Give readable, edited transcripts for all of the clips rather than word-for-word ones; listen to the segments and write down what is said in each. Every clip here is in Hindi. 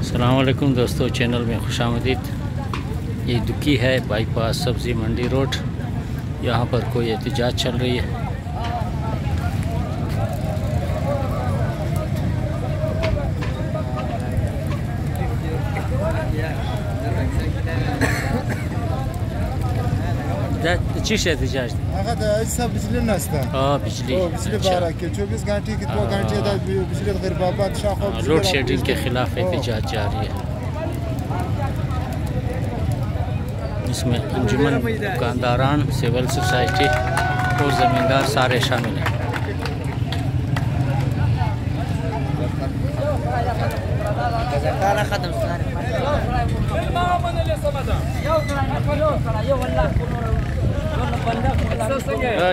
अस्सलाम वालेकुम दोस्तों, चैनल में खुशामदीद। ये दुकी है बाईपास सब्ज़ी मंडी रोड। यहाँ पर कोई एहतजाज चल रही है। चीज एहतजाज बिजली नस्ता बिजली बारह के 24 घंटे की 2 घंटे बिजली लोड शेडिंग के खिलाफ एहतजाज जारी है। इसमें अंजुमन, दुकानदारान, सिविल सोसाइटी और ज़मींदार सारे शामिल हैं।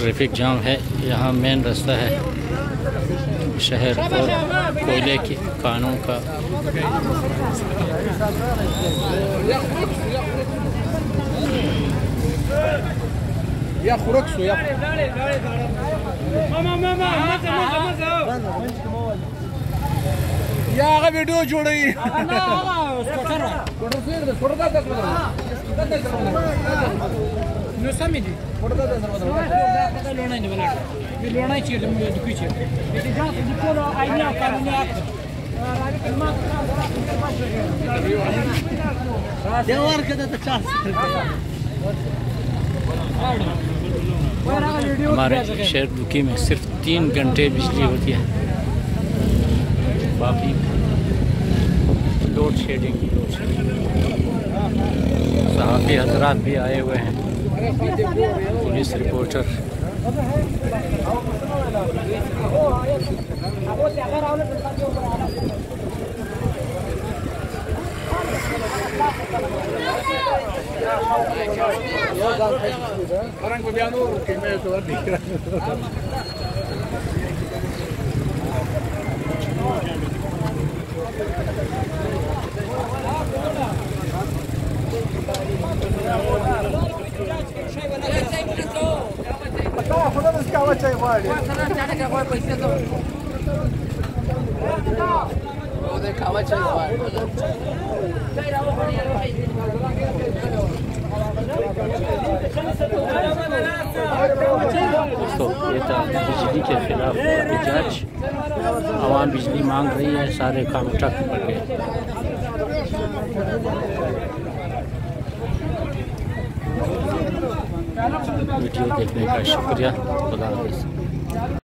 ट्रैफिक जाम है। यहाँ मेन रास्ता है शहर और कोयले की कानों का। या खुरक्सो या आगे वीडियो जोड़ रही हमारे शहर दुकी में सिर्फ 3 घंटे बिजली होती है। बाकी लोड शेडिंग सहाफ़ी हजरात भी आए हुए हैं, police reporter. orang kebiano kime to dikira दोस्तों, ये था बिजली के खिलाफ एहतजाज। आवाम बिजली मांग रही है, सारे काम ठप पड़ गए। वीडियो देखने का शुक्रिया। खुदा हाफिज़।